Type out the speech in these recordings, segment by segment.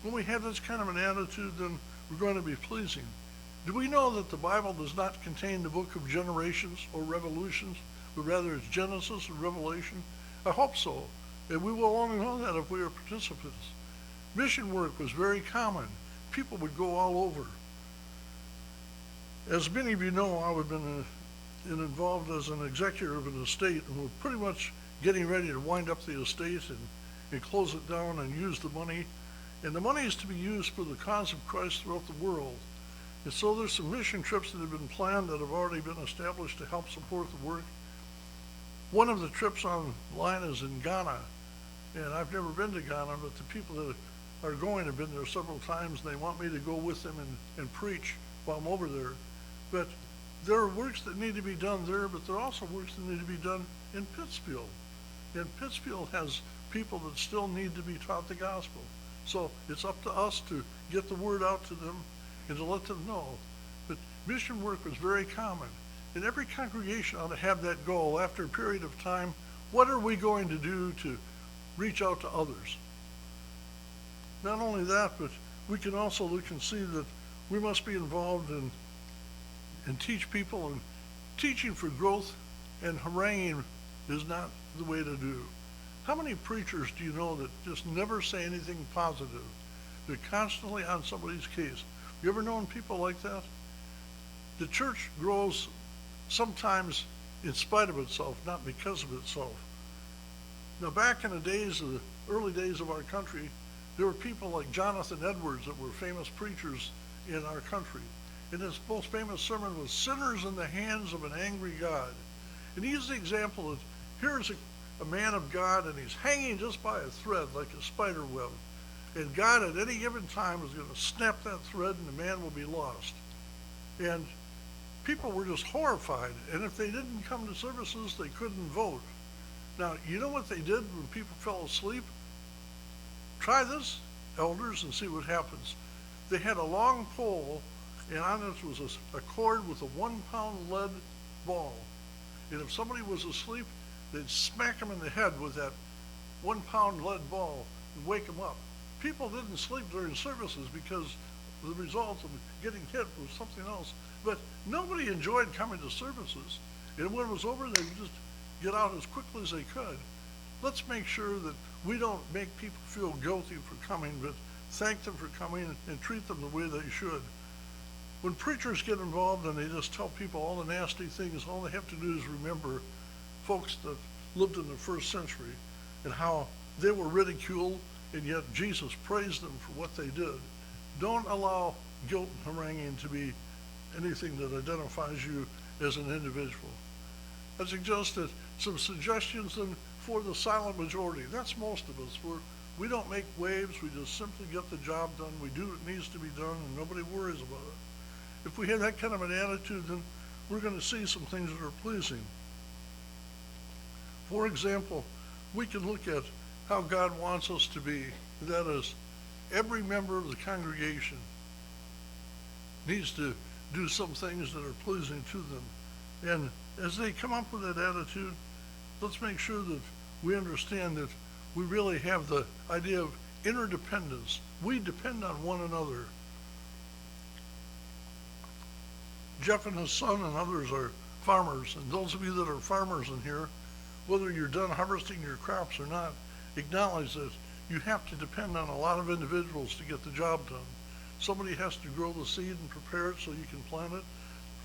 When we have this kind of an attitude, then we're going to be pleasing. Do we know that the Bible does not contain the book of generations or revolutions, but rather it's Genesis and Revelation? I hope so. And we will only know that if we are participants. Mission work was very common. People would go all over. As many of you know, I've been involved as an executive of an estate, and we're pretty much getting ready to wind up the estate and close it down and use the money. And the money is to be used for the cause of Christ throughout the world. And so there's some mission trips that have been planned that have already been established to help support the work. One of the trips online is in Ghana, and I've never been to Ghana, but the people that are going have been there several times, and they want me to go with them and preach while I'm over there. But there are works that need to be done there, but there are also works that need to be done in Pittsfield. And Pittsfield has people that still need to be taught the gospel. So it's up to us to get the word out to them and to let them know. But mission work was very common. And every congregation ought to have that goal after a period of time. What are we going to do to reach out to others? Not only that, but we can also look and see that we must be involved and teach people, and teaching for growth and haranguing is not the way to do. How many preachers do you know that just never say anything positive? They're constantly on somebody's case. You ever known people like that? The church grows sometimes in spite of itself, not because of itself. Now, back in the early days of our country, there were people like Jonathan Edwards that were famous preachers in our country. And his most famous sermon was "Sinners in the Hands of an Angry God." And he used the example that here's a man of God, and he's hanging just by a thread like a spider web. And God at any given time is going to snap that thread, and the man will be lost. And people were just horrified. And if they didn't come to services, they couldn't vote. Now, you know what they did when people fell asleep? Try this, elders, and see what happens. They had a long pole, and on it was a cord with a 1-pound lead ball. And if somebody was asleep, they'd smack them in the head with that 1-pound lead ball and wake them up. People didn't sleep during services because the result of getting hit was something else. But nobody enjoyed coming to services. And when it was over, they would just get out as quickly as they could. Let's make sure that we don't make people feel guilty for coming, but thank them for coming and treat them the way they should. When preachers get involved and they just tell people all the nasty things, all they have to do is remember folks that lived in the first century and how they were ridiculed, and yet Jesus praised them for what they did. Don't allow guilt and haranguing to be anything that identifies you as an individual. I suggested some suggestions for the silent majority. That's most of us. We don't make waves, we just simply get the job done. We do what needs to be done, and nobody worries about it. If we have that kind of an attitude, then we're going to see some things that are pleasing. For example, we can look at how God wants us to be. That is, every member of the congregation needs to do some things that are pleasing to them. And as they come up with that attitude, let's make sure that we understand that we really have the idea of interdependence. We depend on one another. Jeff and his son and others are farmers, and those of you that are farmers in here, whether you're done harvesting your crops or not, acknowledge that you have to depend on a lot of individuals to get the job done. Somebody has to grow the seed and prepare it so you can plant it.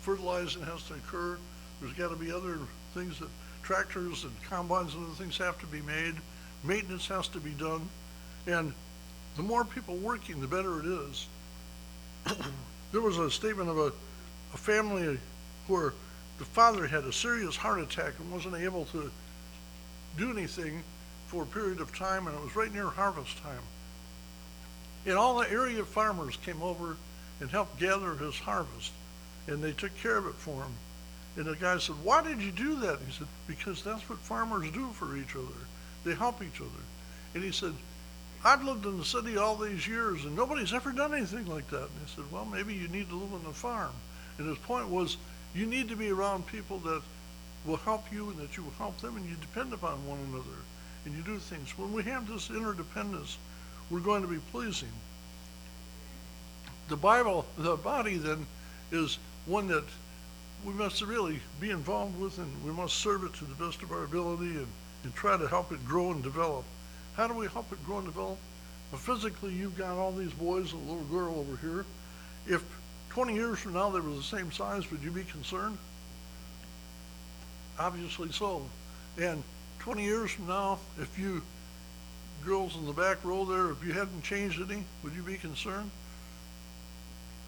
Fertilizing has to occur. There's got to be other things that tractors and combines and other things have to be made. Maintenance has to be done. And the more people working, the better it is. There was a statement of a family where the father had a serious heart attack and wasn't able to do anything for a period of time, and it was right near harvest time. And all the area farmers came over and helped gather his harvest, and they took care of it for him. And the guy said, "Why did you do that?" And he said, "Because that's what farmers do for each other. They help each other." And he said, "I've lived in the city all these years, and nobody's ever done anything like that." And he said, "Well, maybe you need to live on the farm." And his point was, you need to be around people that will help you and that you will help them, and you depend upon one another, and you do things. When we have this interdependence, we're going to be pleasing. the Bible, the body then is one that we must really be involved with, and we must serve it to the best of our ability and try to help it grow and develop. How do we help it grow and develop? Well, physically, you've got all these boys and a little girl over here. If 20 years from now they were the same size, would you be concerned? Obviously so. And 20 years from now, if you girls in the back row there, if you hadn't changed any, would you be concerned?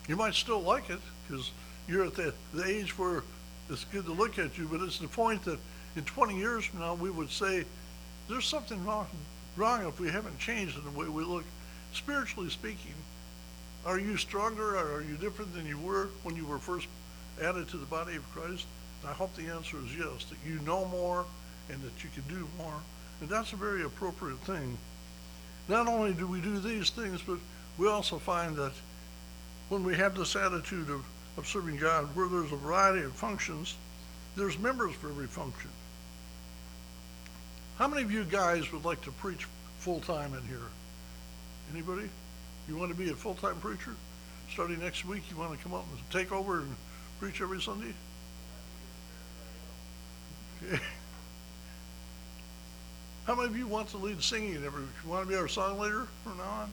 You might still like it because you're at the age where it's good to look at you, but it's the point that in 20 years from now, we would say, there's something wrong if we haven't changed in the way we look. Spiritually speaking, are you stronger or are you different than you were when you were first added to the body of Christ? And I hope the answer is yes, that you know more and that you can do more. And that's a very appropriate thing. Not only do we do these things, but we also find that when we have this attitude of serving God, where there's a variety of functions, there's members for every function. How many of you guys would like to preach full-time in here? Anybody? You want to be a full-time preacher? Starting next week, you want to come up and take over and preach every Sunday? Okay. How many of you want to lead singing every week? You want to be our song leader from now on?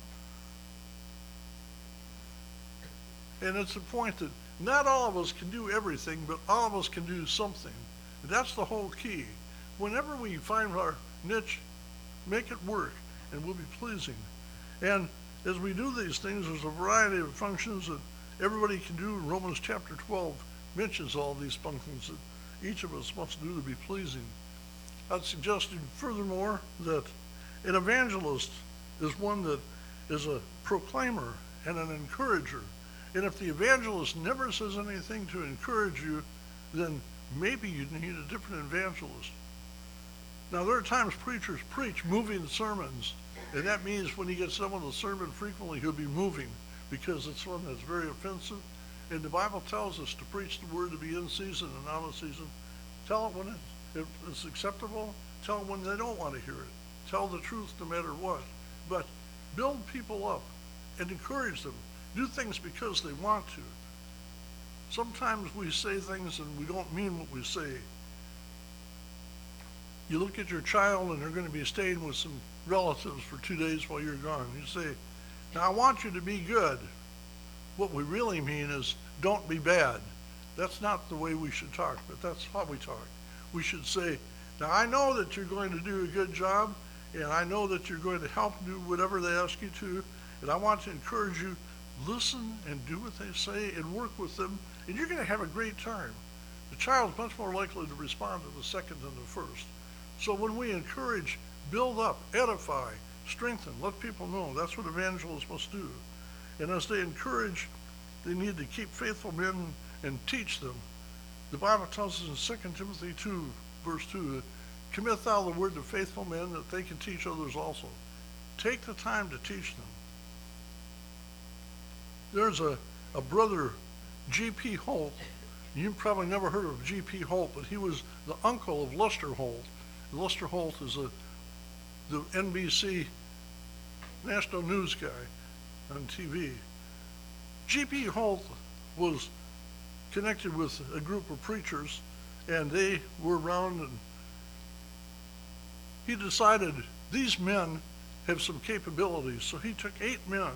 And it's the point that not all of us can do everything, but all of us can do something. And that's the whole key. Whenever we find our niche, make it work, and we'll be pleasing. And as we do these things, there's a variety of functions that everybody can do. Romans chapter 12 mentions all these functions that each of us must do to be pleasing. I'd suggest furthermore that an evangelist is one that is a proclaimer and an encourager. And if the evangelist never says anything to encourage you, then maybe you need a different evangelist. Now, there are times preachers preach moving sermons, and that means when he gets done with a sermon, frequently he'll be moving because it's one that's very offensive. And the Bible tells us to preach the word, to be in season and out of season. Tell it when it's acceptable. Tell it when they don't want to hear it. Tell the truth no matter what. But build people up and encourage them. Do things because they want to. Sometimes we say things and we don't mean what we say. You look at your child and they're going to be staying with some relatives for 2 days while you're gone. You say, now I want you to be good. What we really mean is don't be bad. That's not the way we should talk, but that's how we talk. We should say, now I know that you're going to do a good job, and I know that you're going to help do whatever they ask you to, and I want to encourage you, listen and do what they say and work with them, and you're going to have a great time. The child's much more likely to respond to the second than the first. So when we encourage, build up, edify, strengthen, let people know, that's what evangelists must do. And as they encourage, they need to keep faithful men and teach them. The Bible tells us in 2 Timothy 2, verse 2, commit thou the word to faithful men that they can teach others also. Take the time to teach them. There's a brother, G.P. Holt. You've probably never heard of G.P. Holt, but he was the uncle of Lester Holt. Lester Holt is the NBC national news guy on TV. G.P. Holt was connected with a group of preachers, and they were around, and he decided these men have some capabilities. So he took 8 men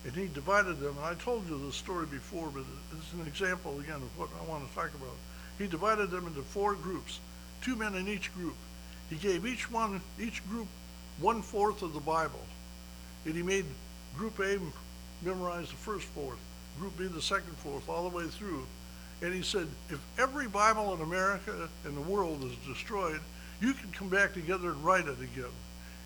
and he divided them. And I told you this story before, but it's an example again of what I want to talk about. He divided them into 4 groups, 2 men in each group. He gave each group 1/4 of the Bible. And he made group A memorize the first fourth, group B the second fourth, all the way through. And he said, if every Bible in America and the world is destroyed, you can come back together and write it again.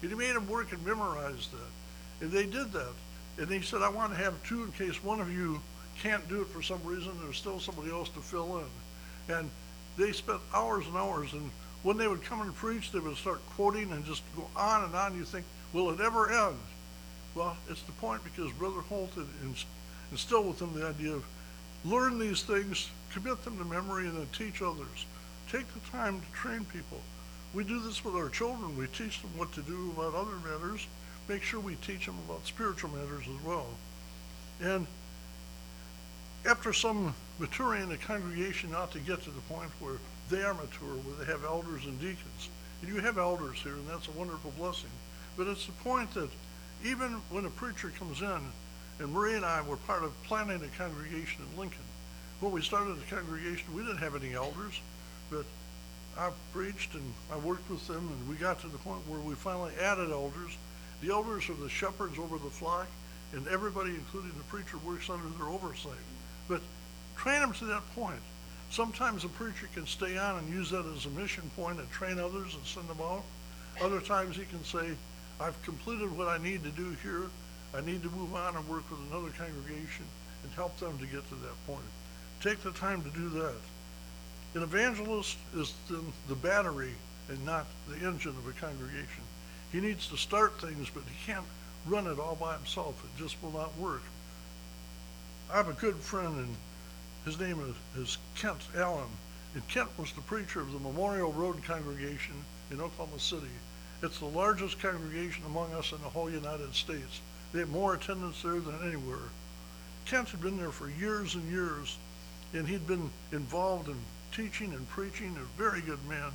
And he made them work and memorize that. And they did that. And he said, I want to have 2 in case one of you can't do it for some reason. There's still somebody else to fill in. And they spent hours and hours. And when they would come and preach, they would start quoting and just go on and on. You think, will it ever end? Well, it's the point because Brother Holt had instilled with them the idea of learn these things, commit them to memory, and then teach others. Take the time to train people. We do this with our children. We teach them what to do about other matters. Make sure we teach them about spiritual matters as well. And After some maturing, the congregation ought to get to the point where they are mature, where they have elders and deacons. And you have elders here, and that's a wonderful blessing. But it's the point that even when a preacher comes in, and Marie and I were part of planning a congregation in Lincoln. When we started the congregation, we didn't have any elders, but I preached and I worked with them, and we got to the point where we finally added elders. The elders are the shepherds over the flock, and everybody, including the preacher, works under their oversight. But train them to that point. Sometimes a preacher can stay on and use that as a mission point and train others and send them out. Other times he can say, I've completed what I need to do here. I need to move on and work with another congregation and help them to get to that point. Take the time to do that. An evangelist is the battery and not the engine of a congregation. He needs to start things, but he can't run it all by himself. It just will not work. I have a good friend, and his name is Kent Allen. And Kent was the preacher of the Memorial Road congregation in Oklahoma City. It's the largest congregation among us in the whole United States. They have more attendance there than anywhere. Kent had been there for years and years, and he'd been involved in teaching and preaching, a very good man,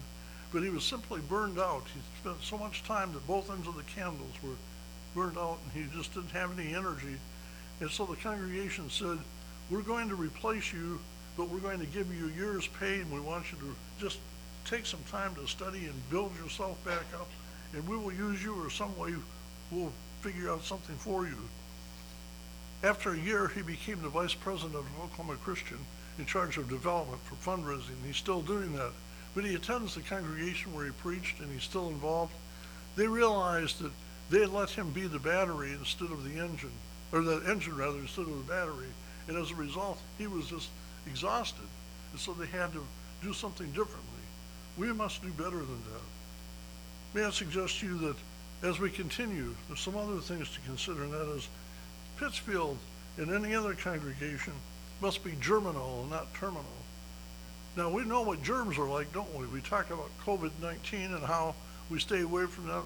but he was simply burned out. He spent so much time that both ends of the candles were burned out, and he just didn't have any energy. And so the congregation said, we're going to replace you, but we're going to give you a year's pay, and we want you to just take some time to study and build yourself back up, and we will use you, or some way we'll figure out something for you. After a year, he became the vice president of Oklahoma Christian, in charge of development for fundraising. He's still doing that, but he attends the congregation where he preached, and he's still involved. They realized that they had let him be the battery instead of the engine, or the engine rather, instead of the battery. And as a result, he was just exhausted. And so they had to do something differently. We must do better than that. May I suggest to you that as we continue, there's some other things to consider, and that is Pittsfield and any other congregation must be germinal and not terminal. Now, we know what germs are like, don't we? We talk about COVID-19 and how we stay away from that.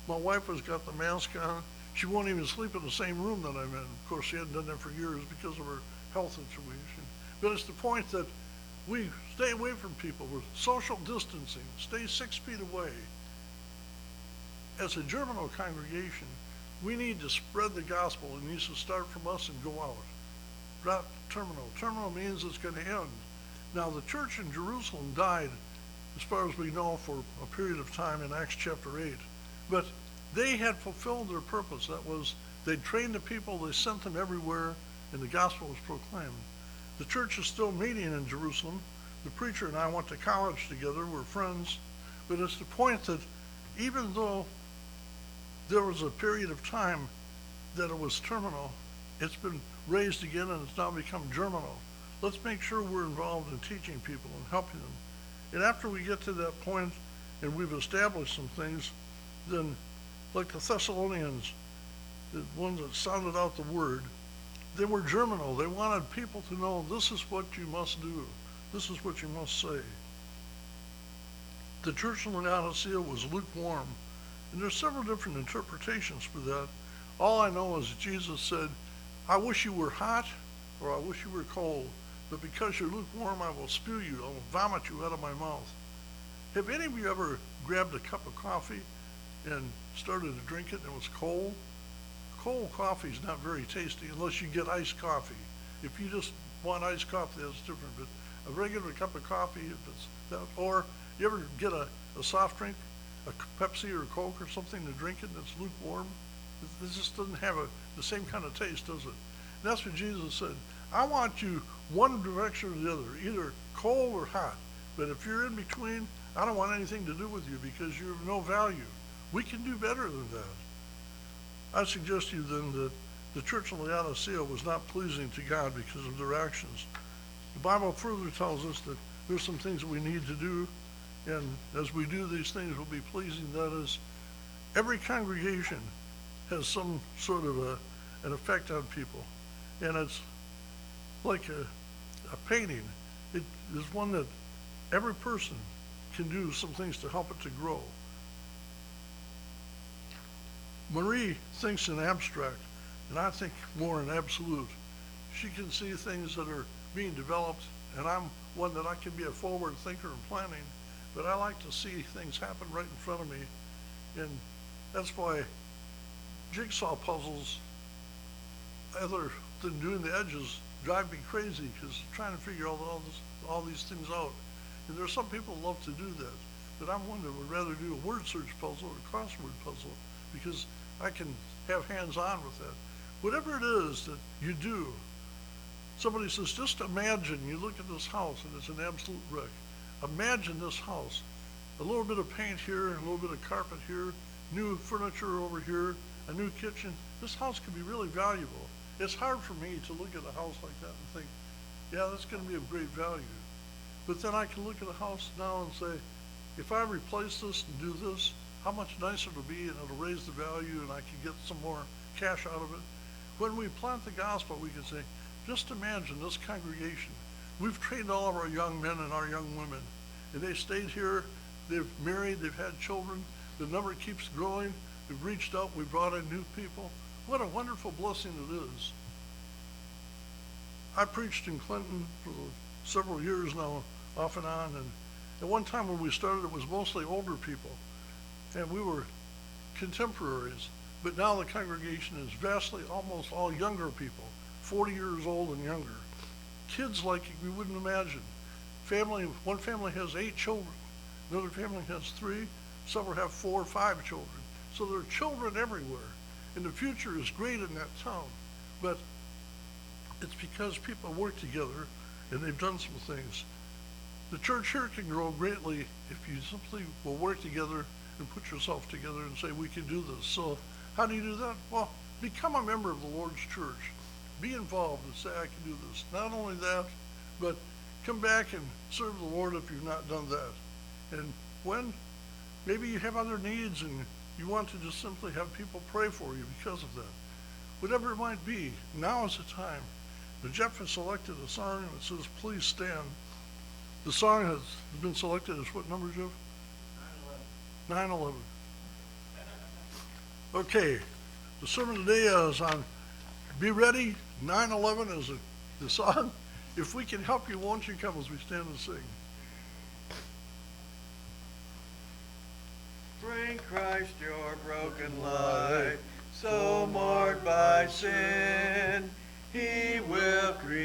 My wife has got the mask on. She won't even sleep in the same room that I'm in. Of course, she hadn't done that for years because of her health situation. But it's the point that we stay away from people. We're social distancing. Stay 6 feet away. As a germinal congregation, we need to spread the gospel. It needs to start from us and go out. Not terminal. Terminal means it's going to end. Now, the church in Jerusalem died, as far as we know, for a period of time in Acts chapter 8. But they had fulfilled their purpose. That was, they trained the people, they sent them everywhere, and the gospel was proclaimed. The church is still meeting in Jerusalem. The preacher and I went to college together. We're friends. But it's the point that even though there was a period of time that it was terminal, it's been raised again and it's now become germinal. Let's make sure we're involved in teaching people and helping them. And after we get to that point and we've established some things, then like the Thessalonians, the ones that sounded out the word, they were germinal. They wanted people to know this is what you must do. This is what you must say. The church in Laodicea was lukewarm. And there's several different interpretations for that. All I know is Jesus said, I wish you were hot, or I wish you were cold, but because you're lukewarm, I will spew you. I will vomit you out of my mouth. Have any of you ever grabbed a cup of coffee and started to drink it and it was cold? Cold coffee is not very tasty unless you get iced coffee. If you just want iced coffee, that's different. But a regular cup of coffee, if it's that, or you ever get a soft drink, a Pepsi or a Coke or something to drink it and it's lukewarm? It just doesn't have the same kind of taste, does it? And that's what Jesus said. I want you one direction or the other, either cold or hot. But if you're in between, I don't want anything to do with you because you're of no value. We can do better than that. I suggest to you then that the church of Laodicea was not pleasing to God because of their actions. The Bible further tells us that there's some things that we need to do, and as we do these things, we'll be pleasing. That is, every congregation has some sort of an effect on people, and it's like a painting. It is one that every person can do some things to help it to grow. Marie thinks in abstract, and I think more in absolute. she can see things that are being developed, and I'm one that I can be a forward thinker in planning, but I like to see things happen right in front of me. And that's why jigsaw puzzles, other than doing the edges, drive me crazy, because trying to figure all these things out. And there's some people who love to do that, but I'm one that would rather do a word search puzzle or a crossword puzzle, because I can have hands-on with that. Whatever it is that you do, somebody says, just imagine you look at this house and it's an absolute wreck. Imagine this house, a little bit of paint here, and a little bit of carpet here, new furniture over here, a new kitchen. This house could be really valuable. It's hard for me to look at a house like that and think, yeah, that's gonna be of great value. But then I can look at a house now and say, if I replace this and do this, how much nicer it'll be, and it'll raise the value, and I can get some more cash out of it. When we plant the gospel, we can say, just imagine this congregation. We've trained all of our young men and our young women, and they stayed here, they've married, they've had children, the number keeps growing, we've reached out, we've brought in new people. What a wonderful blessing it is. I preached in Clinton for several years now, off and on, and at one time when we started, it was mostly older people, and we were contemporaries, but now the congregation is vastly almost all younger people, 40 years old and younger. Kids like you wouldn't imagine. One family has 8 children, another family has 3, several have 4 or 5 children. So there are children everywhere, and the future is great in that town, but it's because people work together and they've done some things. The church here can grow greatly if you simply will work together and put yourself together and say, we can do this. So how do you do that? Well, become a member of the Lord's church. Be involved and say, I can do this. Not only that, but come back and serve the Lord if you've not done that. And when maybe you have other needs and you want to just simply have people pray for you because of that. Whatever it might be, now is the time. But Jeff has selected a song and it says, please stand. The song has been selected as what number, Jeff? 9/11. Okay, the sermon today is on Be Ready. 9/11 is the song. If we can help you, won't you come as we stand and sing? Bring Christ your broken life, so marred by sin, he will create.